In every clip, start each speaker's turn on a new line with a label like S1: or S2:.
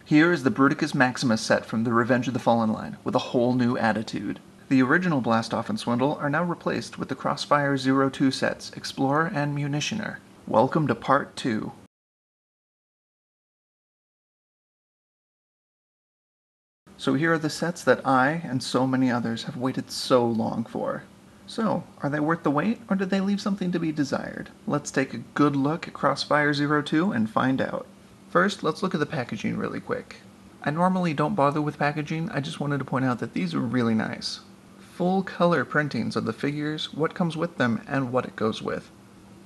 S1: Here is the Bruticus Maximus set from the Revenge of the Fallen line, with a whole new attitude. The original Blastoff and Swindle are now replaced with the Crossfire02 sets, Explorer and Munitioner. Welcome to Part 2. So here are the sets that I, and so many others, have waited so long for. So, are they worth the wait, or did they leave something to be desired? Let's take a good look at Crossfire02 and find out. First, let's look at the packaging really quick. I normally don't bother with packaging, I just wanted to point out that these are really nice. Full color printings of the figures, what comes with them, and what it goes with.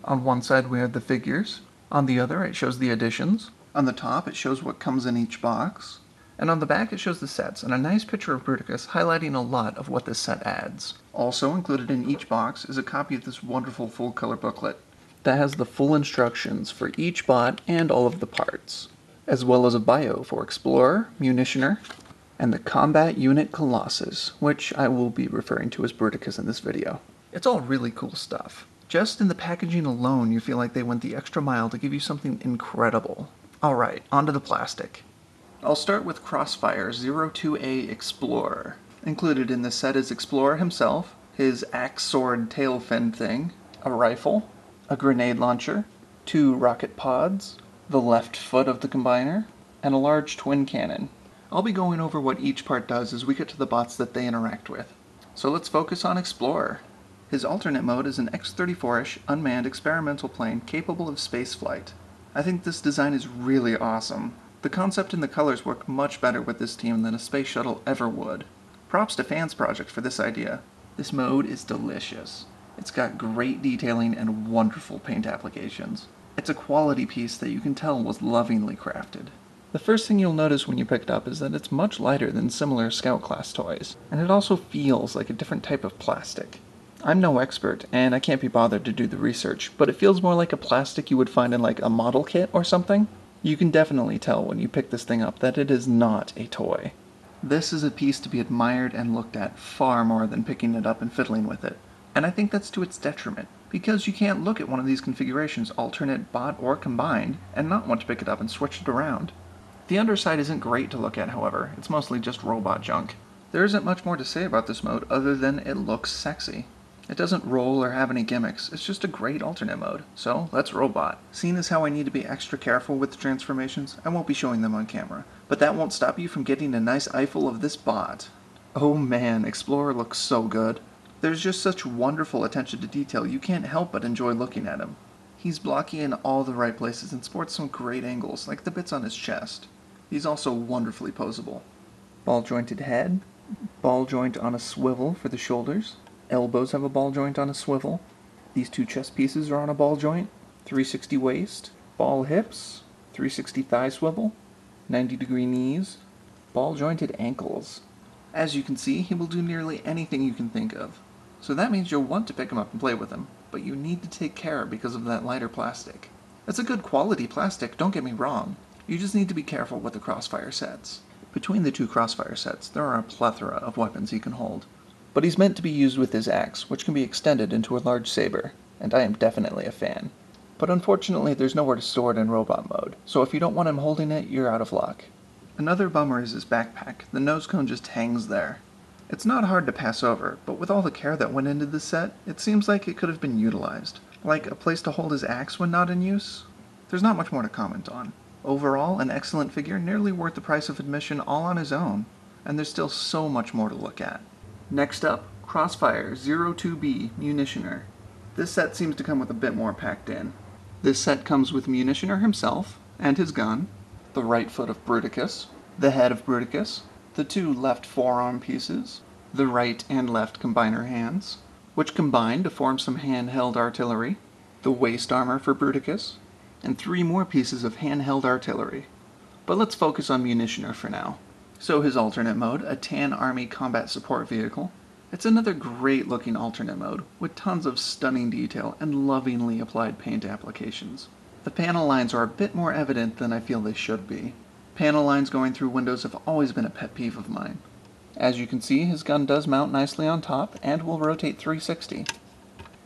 S1: On one side we have the figures, on the other it shows the additions, on the top it shows what comes in each box, and on the back it shows the sets and a nice picture of Bruticus highlighting a lot of what this set adds. Also included in each box is a copy of this wonderful full color booklet that has the full instructions for each bot and all of the parts, as well as a bio for Explorer, Munitioner, and the Combat Unit Colossus, which I will be referring to as Bruticus in this video. It's all really cool stuff. Just in the packaging alone, you feel like they went the extra mile to give you something incredible. Alright, onto the plastic. I'll start with Crossfire02A Explorer. Included in this set is Explorer himself, his axe sword tail fin thing, a rifle, a grenade launcher, 2 rocket pods, the left foot of the combiner, and a large twin cannon. I'll be going over what each part does as we get to the bots that they interact with. So let's focus on Explorer. His alternate mode is an X-34-ish unmanned experimental plane capable of spaceflight. I think this design is really awesome. The concept and the colors work much better with this team than a space shuttle ever would. Props to FansProject for this idea. This mode is delicious. It's got great detailing and wonderful paint applications. It's a quality piece that you can tell was lovingly crafted. The first thing you'll notice when you pick it up is that it's much lighter than similar Scout class toys, and it also feels like a different type of plastic. I'm no expert, and I can't be bothered to do the research, but it feels more like a plastic you would find in like a model kit or something. You can definitely tell when you pick this thing up that it is not a toy. This is a piece to be admired and looked at far more than picking it up and fiddling with it. And I think that's to its detriment, because you can't look at one of these configurations, alternate, bot, or combined, and not want to pick it up and switch it around. The underside isn't great to look at, however. It's mostly just robot junk. There isn't much more to say about this mode other than it looks sexy. It doesn't roll or have any gimmicks, it's just a great alternate mode. So, let's robot. Seeing as how I need to be extra careful with the transformations, I won't be showing them on camera. But that won't stop you from getting a nice eyeful of this bot. Oh man, Explorer looks so good. There's just such wonderful attention to detail, you can't help but enjoy looking at him. He's blocky in all the right places and sports some great angles, like the bits on his chest. He's also wonderfully posable. Ball-jointed head, ball joint on a swivel for the shoulders, elbows have a ball joint on a swivel, these 2 chest pieces are on a ball joint, 360 waist, ball hips, 360 thigh swivel, 90-degree knees, ball-jointed ankles. As you can see, he will do nearly anything you can think of. So that means you'll want to pick him up and play with him, but you need to take care because of that lighter plastic. It's a good quality plastic, don't get me wrong. You just need to be careful with the Crossfire sets. Between the 2 Crossfire sets, there are a plethora of weapons he can hold. But he's meant to be used with his axe, which can be extended into a large saber, and I am definitely a fan. But unfortunately there's nowhere to store it in robot mode, so if you don't want him holding it, you're out of luck. Another bummer is his backpack. The nose cone just hangs there. It's not hard to pass over, but with all the care that went into this set, it seems like it could have been utilized. Like a place to hold his axe when not in use? There's not much more to comment on. Overall, an excellent figure, nearly worth the price of admission all on his own, and there's still so much more to look at. Next up, Crossfire02B Munitioner. This set seems to come with a bit more packed in. This set comes with Munitioner himself, and his gun, the right foot of Bruticus, the head of Bruticus, the 2 left forearm pieces, the right and left combiner hands, which combine to form some handheld artillery, the waist armor for Bruticus, and 3 more pieces of handheld artillery. But let's focus on Munitioner for now. So his alternate mode, a Tan Army combat support vehicle. It's another great looking alternate mode, with tons of stunning detail and lovingly applied paint applications. The panel lines are a bit more evident than I feel they should be. Panel lines going through windows have always been a pet peeve of mine. As you can see, his gun does mount nicely on top and will rotate 360.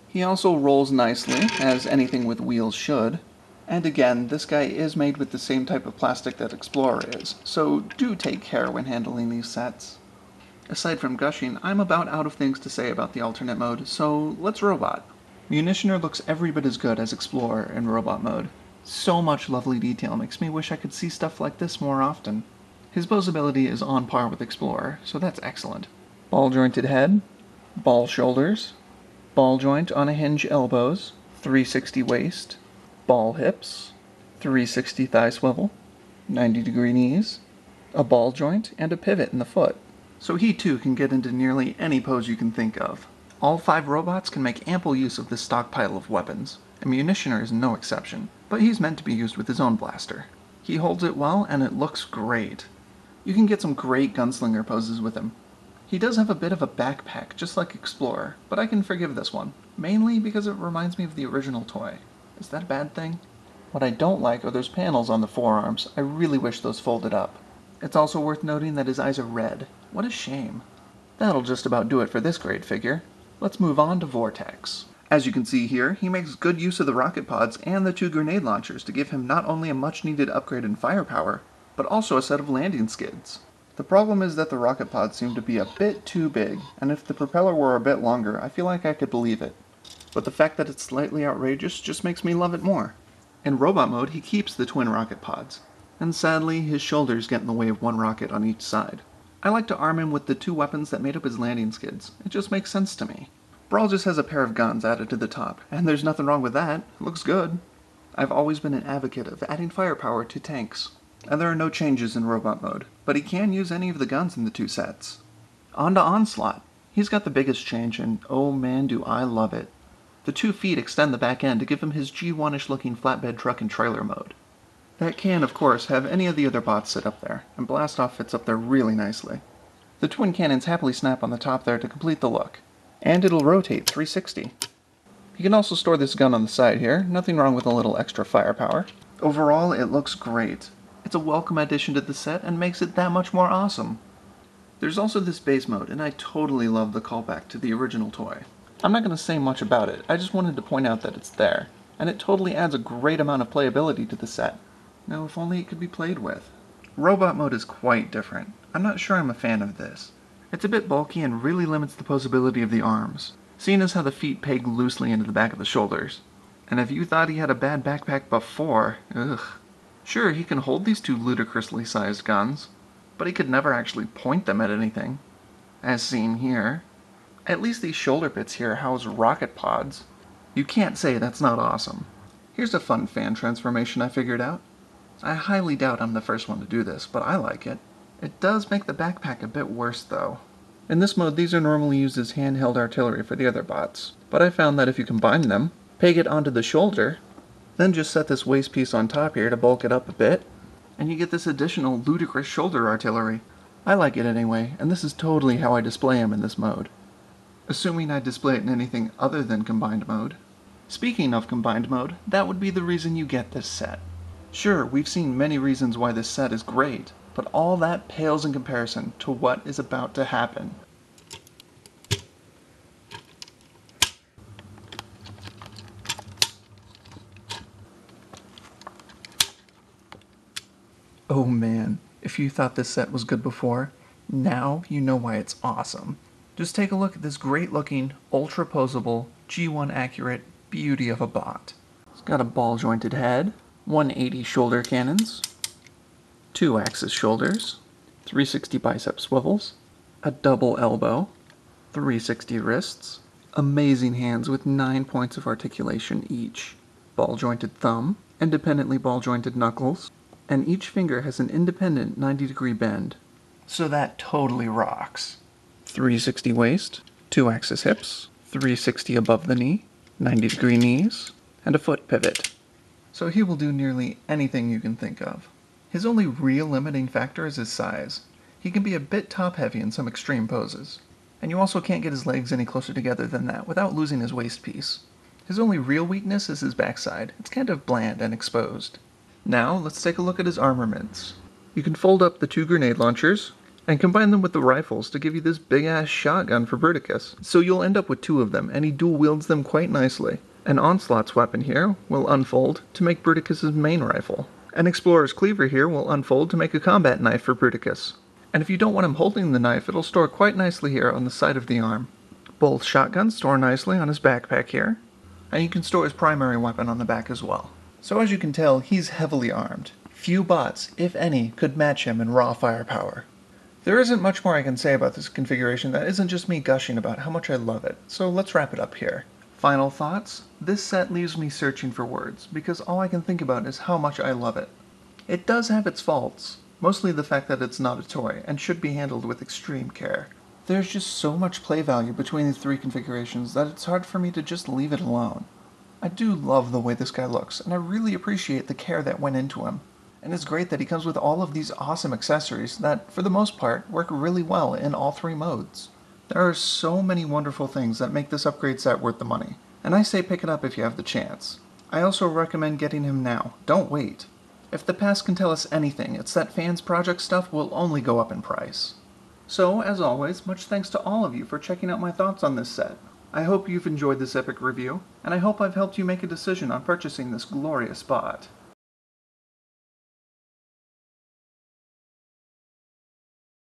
S1: He also rolls nicely, as anything with wheels should. And again, this guy is made with the same type of plastic that Explorer is, so do take care when handling these sets. Aside from gushing, I'm about out of things to say about the alternate mode, so let's robot. Munitioner looks every bit as good as Explorer in robot mode. So much lovely detail makes me wish I could see stuff like this more often. His posability is on par with Explorer, so that's excellent. Ball jointed head, ball shoulders, ball joint on a hinge elbows, 360 waist, ball hips, 360 thigh swivel, 90-degree knees, a ball joint, and a pivot in the foot. So he too can get into nearly any pose you can think of. All 5 robots can make ample use of this stockpile of weapons, and Munitioner is no exception, but he's meant to be used with his own blaster. He holds it well, and it looks great. You can get some great gunslinger poses with him. He does have a bit of a backpack, just like Explorer, but I can forgive this one, mainly because it reminds me of the original toy. Is that a bad thing? What I don't like are those panels on the forearms. I really wish those folded up. It's also worth noting that his eyes are red. What a shame. That'll just about do it for this great figure. Let's move on to Vortex. As you can see here, he makes good use of the rocket pods and the 2 grenade launchers to give him not only a much needed upgrade in firepower, but also a set of landing skids. The problem is that the rocket pods seem to be a bit too big, and if the propeller were a bit longer, I feel like I could believe it. But the fact that it's slightly outrageous just makes me love it more. In robot mode, he keeps the twin rocket pods, and sadly, his shoulders get in the way of 1 rocket on each side. I like to arm him with the 2 weapons that made up his landing skids. It just makes sense to me. Brawl just has a pair of guns added to the top, and there's nothing wrong with that. It looks good. I've always been an advocate of adding firepower to tanks, and there are no changes in robot mode, but he can use any of the guns in the 2 sets. On to Onslaught. He's got the biggest change, and oh man do I love it. The 2 feet extend the back end to give him his G1-ish looking flatbed truck and trailer mode. That can, of course, have any of the other bots sit up there, and Blastoff fits up there really nicely. The twin cannons happily snap on the top there to complete the look, and it'll rotate 360. You can also store this gun on the side here, nothing wrong with a little extra firepower. Overall, it looks great. It's a welcome addition to the set and makes it that much more awesome. There's also this base mode, and I totally love the callback to the original toy. I'm not going to say much about it, I just wanted to point out that it's there, and it totally adds a great amount of playability to the set. Now, if only it could be played with. Robot mode is quite different. I'm not sure I'm a fan of this. It's a bit bulky and really limits the posability of the arms, seeing as how the feet peg loosely into the back of the shoulders. And if you thought he had a bad backpack before, ugh. Sure, he can hold these 2 ludicrously sized guns, but he could never actually point them at anything, as seen here. At least these shoulder bits here house rocket pods. You can't say that's not awesome. Here's a fun fan transformation I figured out. I highly doubt I'm the first one to do this, but I like it. It does make the backpack a bit worse though. In this mode, these are normally used as handheld artillery for the other bots, but I found that if you combine them, peg it onto the shoulder, then just set this waist piece on top here to bulk it up a bit, and you get this additional ludicrous shoulder artillery. I like it anyway, and this is totally how I display him in this mode. Assuming I display it in anything other than combined mode. Speaking of combined mode, that would be the reason you get this set. Sure, we've seen many reasons why this set is great, but all that pales in comparison to what is about to happen. Oh man, if you thought this set was good before, now you know why it's awesome. Just take a look at this great looking, ultra posable, G1 accurate beauty of a bot. It's got a ball jointed head, 180 shoulder cannons, 2 axis shoulders, 360 bicep swivels, a double elbow, 360 wrists, amazing hands with 9 points of articulation each, ball jointed thumb, independently ball jointed knuckles, and each finger has an independent 90-degree bend. So that totally rocks. 360 waist, 2 axis hips, 360 above the knee, 90-degree knees, and a foot pivot. So he will do nearly anything you can think of. His only real limiting factor is his size. He can be a bit top-heavy in some extreme poses. And you also can't get his legs any closer together than that without losing his waist piece. His only real weakness is his backside. It's kind of bland and exposed. Now, let's take a look at his armaments. You can fold up the 2 grenade launchers, and combine them with the rifles to give you this big-ass shotgun for Bruticus. So you'll end up with 2 of them, and he dual-wields them quite nicely. An Onslaught's weapon here will unfold to make Bruticus's main rifle. An Explorer's Cleaver here will unfold to make a combat knife for Bruticus. And if you don't want him holding the knife, it'll store quite nicely here on the side of the arm. Both shotguns store nicely on his backpack here, and you can store his primary weapon on the back as well. So as you can tell, he's heavily armed. Few bots, if any, could match him in raw firepower. There isn't much more I can say about this configuration that isn't just me gushing about how much I love it, so let's wrap it up here. Final thoughts? This set leaves me searching for words, because all I can think about is how much I love it. It does have its faults, mostly the fact that it's not a toy, and should be handled with extreme care. There's just so much play value between the three configurations that it's hard for me to just leave it alone. I do love the way this guy looks, and I really appreciate the care that went into him. And it's great that he comes with all of these awesome accessories that, for the most part, work really well in all three modes. There are so many wonderful things that make this upgrade set worth the money, and I say pick it up if you have the chance. I also recommend getting him now. Don't wait. If the past can tell us anything, it's that FansProject stuff will only go up in price. So, as always, much thanks to all of you for checking out my thoughts on this set. I hope you've enjoyed this epic review, and I hope I've helped you make a decision on purchasing this glorious bot.